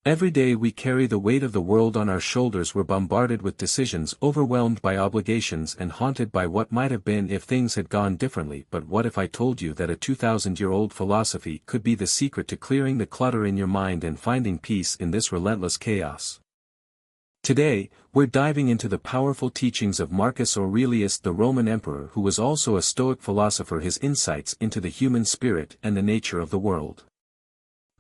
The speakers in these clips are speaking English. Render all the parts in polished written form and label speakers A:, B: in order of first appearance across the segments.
A: Every day we carry the weight of the world on our shoulders. We're bombarded with decisions, overwhelmed by obligations, and haunted by what might have been if things had gone differently. But what if I told you that a 2,000-year-old philosophy could be the secret to clearing the clutter in your mind and finding peace in this relentless chaos? Today, we're diving into the powerful teachings of Marcus Aurelius, the Roman emperor who was also a Stoic philosopher. His insights into the human spirit and the nature of the world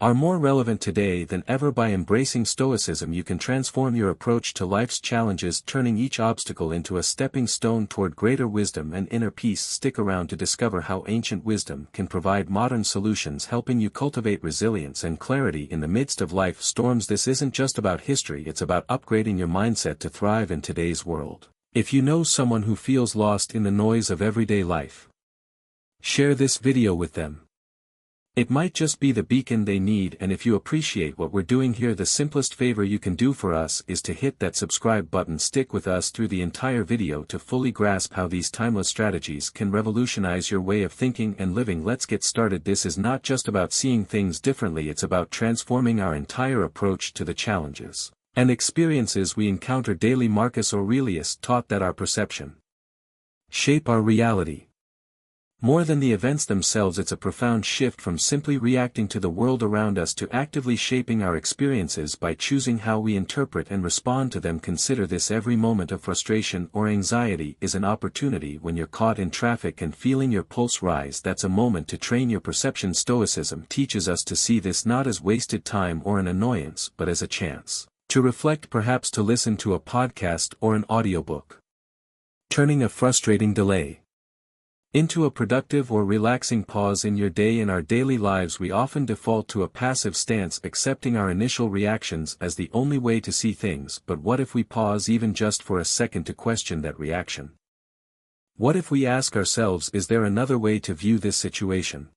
A: are more relevant today than ever. By embracing Stoicism, you can transform your approach to life's challenges, turning each obstacle into a stepping stone toward greater wisdom and inner peace. Stick around to discover how ancient wisdom can provide modern solutions, helping you cultivate resilience and clarity in the midst of life storms. This isn't just about history, it's about upgrading your mindset to thrive in today's world. If you know someone who feels lost in the noise of everyday life, share this video with them. It might just be the beacon they need. And if you appreciate what we're doing here, the simplest favor you can do for us is to hit that subscribe button. Stick with us through the entire video to fully grasp how these timeless strategies can revolutionize your way of thinking and living. Let's get started. This is not just about seeing things differently, it's about transforming our entire approach to the challenges and experiences we encounter daily. Marcus Aurelius taught that our perception shape our reality. More than the events themselves, it's a profound shift from simply reacting to the world around us to actively shaping our experiences by choosing how we interpret and respond to them. Consider this: every moment of frustration or anxiety is an opportunity. When you're caught in traffic and feeling your pulse rise, that's a moment to train your perception. Stoicism teaches us to see this not as wasted time or an annoyance, but as a chance to reflect, perhaps to listen to a podcast or an audiobook, turning a frustrating delay into a productive or relaxing pause in your day. In our daily lives, we often default to a passive stance, accepting our initial reactions as the only way to see things. But what if we pause even just for a second to question that reaction? What if we ask ourselves, is there another way to view this situation?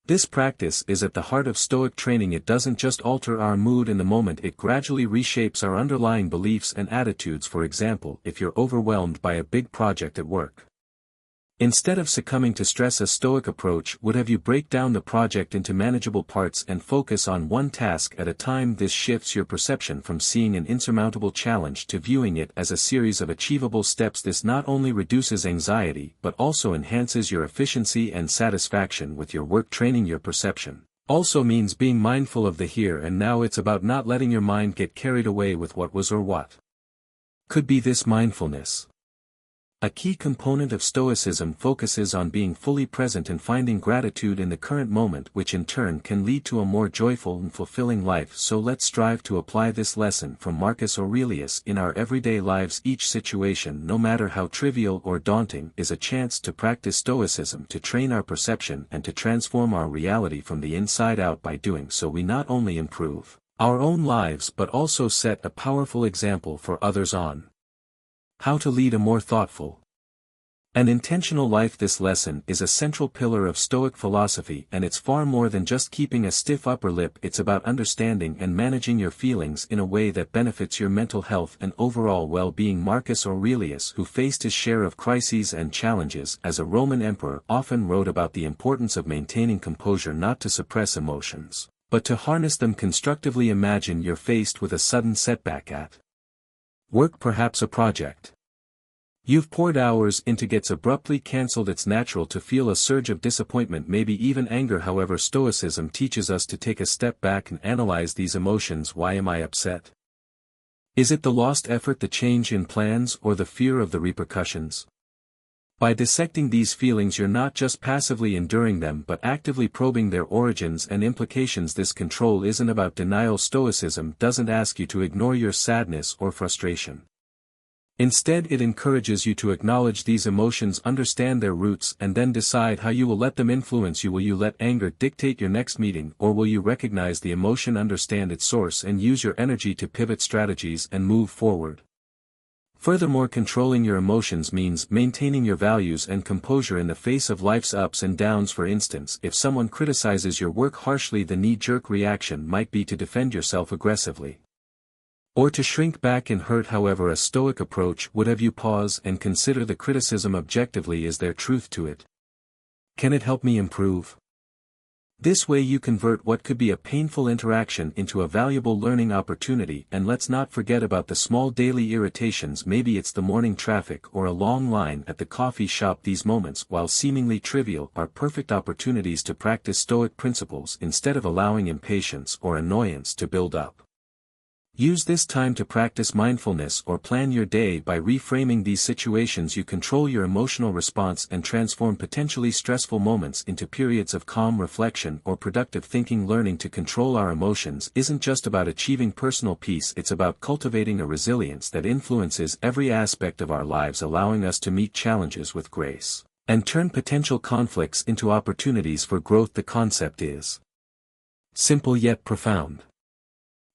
A: This practice is at the heart of Stoic training. It doesn't just alter our mood in the moment, it gradually reshapes our underlying beliefs and attitudes. For example, if you're overwhelmed by a big project at work, instead of succumbing to stress, a Stoic approach would have you break down the project into manageable parts and focus on one task at a time. This shifts your perception from seeing an insurmountable challenge to viewing it as a series of achievable steps. This not only reduces anxiety but also enhances your efficiency and satisfaction with your work. Training your perception also means being mindful of the here and now. It's about not letting your mind get carried away with what was or what could be. This mindfulness, a key component of Stoicism, focuses on being fully present and finding gratitude in the current moment, which in turn can lead to a more joyful and fulfilling life. So let's strive to apply this lesson from Marcus Aurelius in our everyday lives. Each situation, no matter how trivial or daunting, is a chance to practice Stoicism, to train our perception and to transform our reality from the inside out. By doing so, we not only improve our own lives but also set a powerful example for others on how to lead a more thoughtful and intentional life. This lesson is a central pillar of Stoic philosophy, and it's far more than just keeping a stiff upper lip. It's about understanding and managing your feelings in a way that benefits your mental health and overall well-being. Marcus Aurelius, who faced his share of crises and challenges as a Roman emperor, often wrote about the importance of maintaining composure, not to suppress emotions, but to harness them constructively. Imagine you're faced with a sudden setback at work, perhaps a project you've poured hours into gets abruptly cancelled. It's natural to feel a surge of disappointment, maybe even anger. However, Stoicism teaches us to take a step back and analyze these emotions. Why am I upset? Is it the lost effort, the change in plans, or the fear of the repercussions? By dissecting these feelings, you're not just passively enduring them but actively probing their origins and implications. This control isn't about denial. Stoicism doesn't ask you to ignore your sadness or frustration. Instead, it encourages you to acknowledge these emotions, understand their roots, and then decide how you will let them influence you. Will you let anger dictate your next meeting, or will you recognize the emotion, understand its source, and use your energy to pivot strategies and move forward? Furthermore, controlling your emotions means maintaining your values and composure in the face of life's ups and downs. For instance, if someone criticizes your work harshly, the knee-jerk reaction might be to defend yourself aggressively, or to shrink back in hurt. However, a Stoic approach would have you pause and consider the criticism objectively. Is there truth to it? Can it help me improve? This way you convert what could be a painful interaction into a valuable learning opportunity, and let's not forget about the small daily irritations. Maybe it's the morning traffic or a long line at the coffee shop. These moments, while seemingly trivial, are perfect opportunities to practice Stoic principles instead of allowing impatience or annoyance to build up. Use this time to practice mindfulness or plan your day. By reframing these situations, you control your emotional response and transform potentially stressful moments into periods of calm reflection or productive thinking. Learning to control our emotions isn't just about achieving personal peace, it's about cultivating a resilience that influences every aspect of our lives, allowing us to meet challenges with grace and turn potential conflicts into opportunities for growth. The concept is simple yet profound.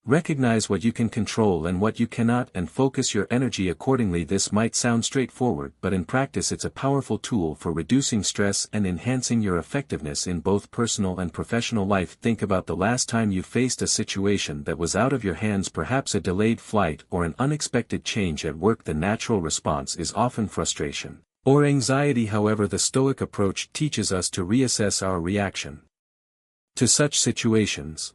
A: Recognize what you can control and what you cannot, and focus your energy accordingly. This might sound straightforward, but in practice it's a powerful tool for reducing stress and enhancing your effectiveness in both personal and professional life. Think about the last time you faced a situation that was out of your hands, perhaps a delayed flight or an unexpected change at work. The natural response is often frustration or anxiety. However, the Stoic approach teaches us to reassess our reaction to such situations.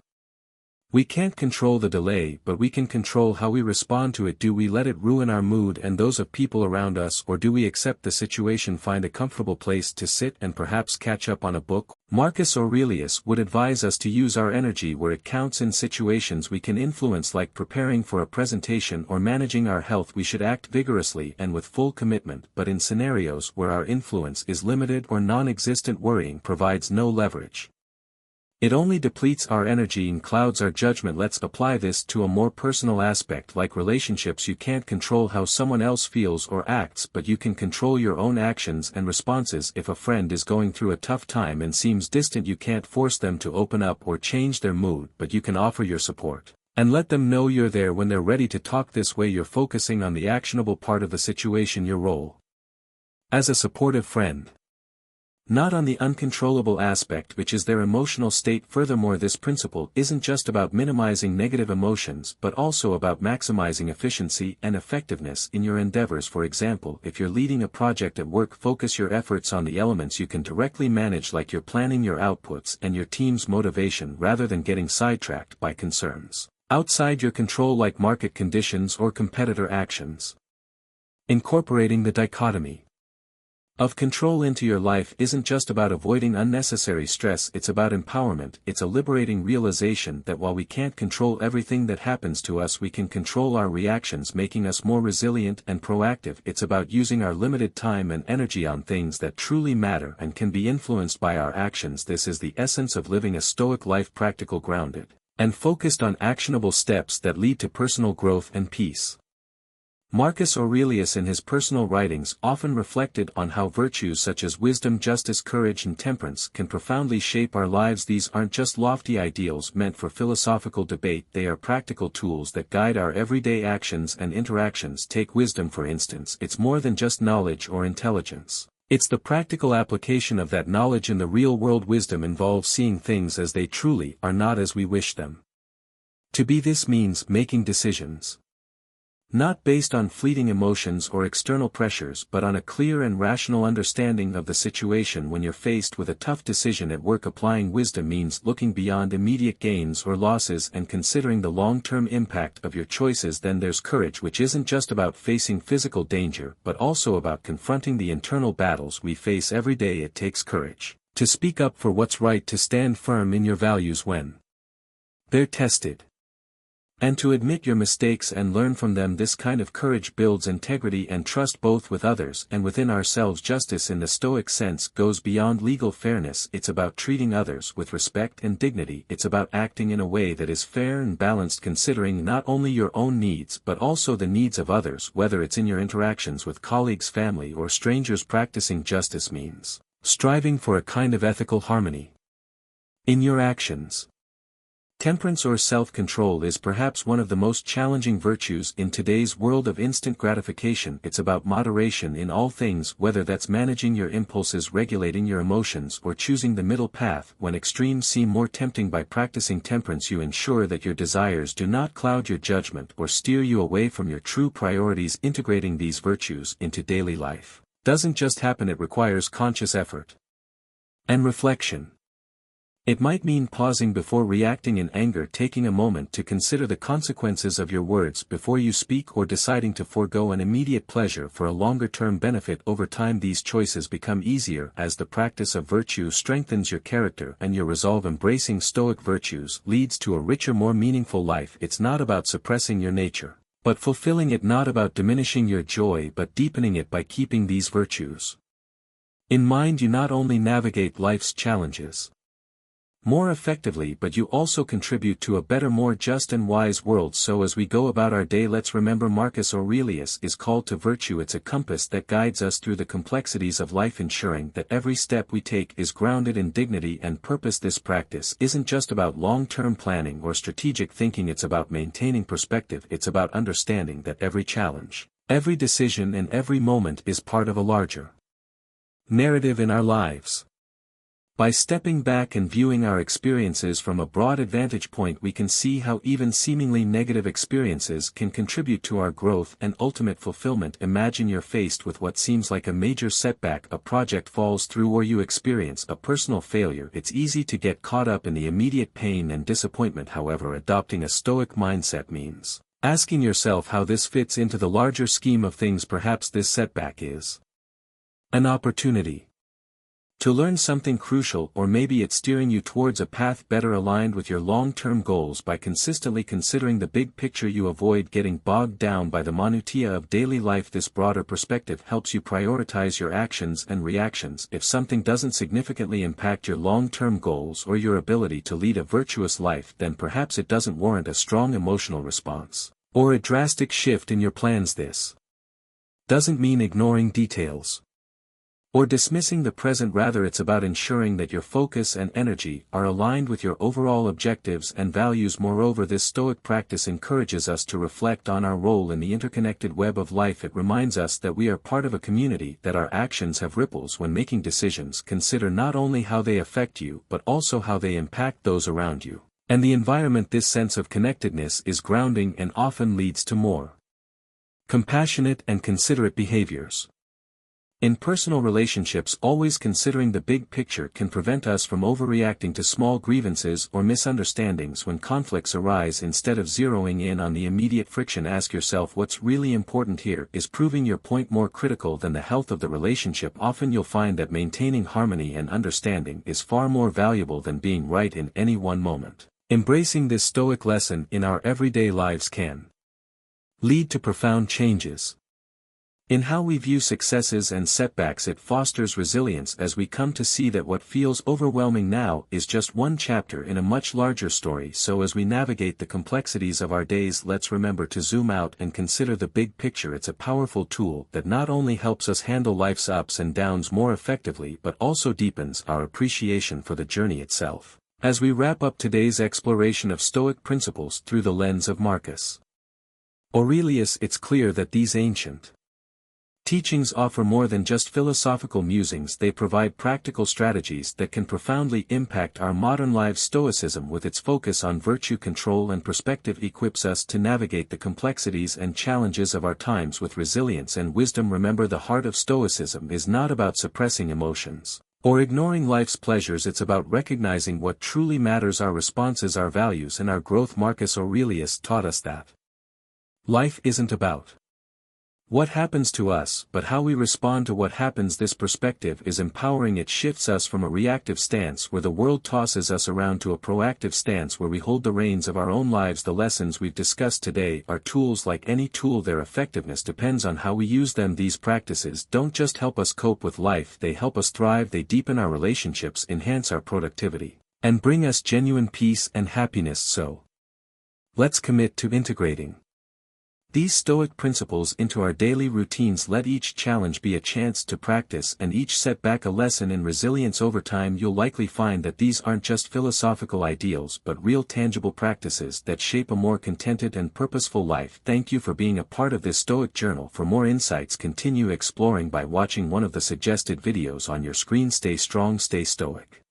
A: We can't control the delay, but we can control how we respond to it. Do we let it ruin our mood and those of people around us, or do we accept the situation, find a comfortable place to sit, and perhaps catch up on a book? Marcus Aurelius would advise us to use our energy where it counts. In situations we can influence, like preparing for a presentation or managing our health, we should act vigorously and with full commitment. But in scenarios where our influence is limited or non-existent, worrying provides no leverage. It only depletes our energy and clouds our judgment. Let's apply this to a more personal aspect, like relationships. You can't control how someone else feels or acts, but you can control your own actions and responses. If a friend is going through a tough time and seems distant, you can't force them to open up or change their mood, but you can offer your support and let them know you're there when they're ready to talk. This way you're focusing on the actionable part of the situation, your role as a supportive friend, not on the uncontrollable aspect, which is their emotional state. Furthermore, this principle isn't just about minimizing negative emotions, but also about maximizing efficiency and effectiveness in your endeavors. For example, if you're leading a project at work, focus your efforts on the elements you can directly manage, like you're planning your outputs and your team's motivation, rather than getting sidetracked by concerns outside your control, like market conditions or competitor actions. Incorporating the dichotomy of control into your life isn't just about avoiding unnecessary stress, it's about empowerment. It's a liberating realization that while we can't control everything that happens to us, we can control our reactions, making us more resilient and proactive. It's about using our limited time and energy on things that truly matter and can be influenced by our actions. This is the essence of living a Stoic life: practical, grounded, and focused on actionable steps that lead to personal growth and peace. Marcus Aurelius in his personal writings often reflected on how virtues such as wisdom, justice, courage, and temperance can profoundly shape our lives. These aren't just lofty ideals meant for philosophical debate, they are practical tools that guide our everyday actions and interactions. Take wisdom for instance. It's more than just knowledge or intelligence. It's the practical application of that knowledge in the real world. Wisdom involves seeing things as they truly are, not as we wish them to be. This means making decisions not based on fleeting emotions or external pressures, but on a clear and rational understanding of the situation. When you're faced with a tough decision at work, applying wisdom means looking beyond immediate gains or losses and considering the long-term impact of your choices. Then there's courage, which isn't just about facing physical danger, but also about confronting the internal battles we face every day. It takes courage to speak up for what's right, to stand firm in your values when they're tested, and to admit your mistakes and learn from them. This kind of courage builds integrity and trust, both with others and within ourselves. Justice in the Stoic sense goes beyond legal fairness. It's about treating others with respect and dignity. It's about acting in a way that is fair and balanced, considering not only your own needs but also the needs of others, whether it's in your interactions with colleagues, family, or strangers. Practicing justice means striving for a kind of ethical harmony in your actions. Temperance or self-control is perhaps one of the most challenging virtues in today's world of instant gratification. It's about moderation in all things, whether that's managing your impulses, regulating your emotions, or choosing the middle path when extremes seem more tempting. By practicing temperance, you ensure that your desires do not cloud your judgment or steer you away from your true priorities. Integrating these virtues into daily life doesn't just happen, it requires conscious effort and reflection. It might mean pausing before reacting in anger, taking a moment to consider the consequences of your words before you speak, or deciding to forego an immediate pleasure for a longer-term benefit. Over time, these choices become easier as the practice of virtue strengthens your character and your resolve. Embracing Stoic virtues leads to a richer, more meaningful life. It's not about suppressing your nature, but fulfilling it, not about diminishing your joy but deepening it. By keeping these virtues in mind, you not only navigate life's challenges more effectively, but you also contribute to a better, more just and wise world. So as we go about our day, let's remember Marcus Aurelius is called to virtue. It's a compass that guides us through the complexities of life, ensuring that every step we take is grounded in dignity and purpose. This practice isn't just about long-term planning or strategic thinking, it's about maintaining perspective. It's about understanding that every challenge, every decision and every moment is part of a larger narrative in our lives. By stepping back and viewing our experiences from a broad vantage point, we can see how even seemingly negative experiences can contribute to our growth and ultimate fulfillment. Imagine you're faced with what seems like a major setback, a project falls through, or you experience a personal failure. It's easy to get caught up in the immediate pain and disappointment. However, adopting a Stoic mindset means asking yourself how this fits into the larger scheme of things. Perhaps this setback is an opportunity to learn something crucial, or maybe it's steering you towards a path better aligned with your long-term goals. By consistently considering the big picture, you avoid getting bogged down by the minutiae of daily life. This broader perspective helps you prioritize your actions and reactions. If something doesn't significantly impact your long-term goals or your ability to lead a virtuous life, then perhaps it doesn't warrant a strong emotional response or a drastic shift in your plans. This doesn't mean ignoring details or dismissing the present. Rather, it's about ensuring that your focus and energy are aligned with your overall objectives and values. Moreover, this Stoic practice encourages us to reflect on our role in the interconnected web of life. It reminds us that we are part of a community, that our actions have ripples. When making decisions, consider not only how they affect you but also how they impact those around you and the environment. This sense of connectedness is grounding and often leads to more compassionate and considerate behaviors. In personal relationships, always considering the big picture can prevent us from overreacting to small grievances or misunderstandings. When conflicts arise, instead of zeroing in on the immediate friction, ask yourself what's really important here. Is proving your point more critical than the health of the relationship? Often you'll find that maintaining harmony and understanding is far more valuable than being right in any one moment. Embracing this Stoic lesson in our everyday lives can lead to profound changes in how we view successes and setbacks. It fosters resilience as we come to see that what feels overwhelming now is just one chapter in a much larger story. So as we navigate the complexities of our days, let's remember to zoom out and consider the big picture. It's a powerful tool that not only helps us handle life's ups and downs more effectively but also deepens our appreciation for the journey itself. As we wrap up today's exploration of Stoic principles through the lens of Marcus Aurelius, it's clear that these ancient teachings offer more than just philosophical musings. They provide practical strategies that can profoundly impact our modern lives. Stoicism, with its focus on virtue, control and perspective, equips us to navigate the complexities and challenges of our times with resilience and wisdom. Remember, the heart of Stoicism is not about suppressing emotions or ignoring life's pleasures. It's about recognizing what truly matters, our responses, our values and our growth. Marcus Aurelius taught us that life isn't about what happens to us, but how we respond to what happens. This perspective is empowering. It shifts us from a reactive stance where the world tosses us around to a proactive stance where we hold the reins of our own lives. The lessons we've discussed today are tools. Like any tool, their effectiveness depends on how we use them. These practices don't just help us cope with life, they help us thrive. They deepen our relationships, enhance our productivity, and bring us genuine peace and happiness. So let's commit to integrating these Stoic principles into our daily routines. Let each challenge be a chance to practice and each setback a lesson in resilience. Over time, you'll likely find that these aren't just philosophical ideals but real tangible practices that shape a more contented and purposeful life. Thank you for being a part of this Stoic journal. For more insights, continue exploring by watching one of the suggested videos on your screen. Stay strong, stay Stoic.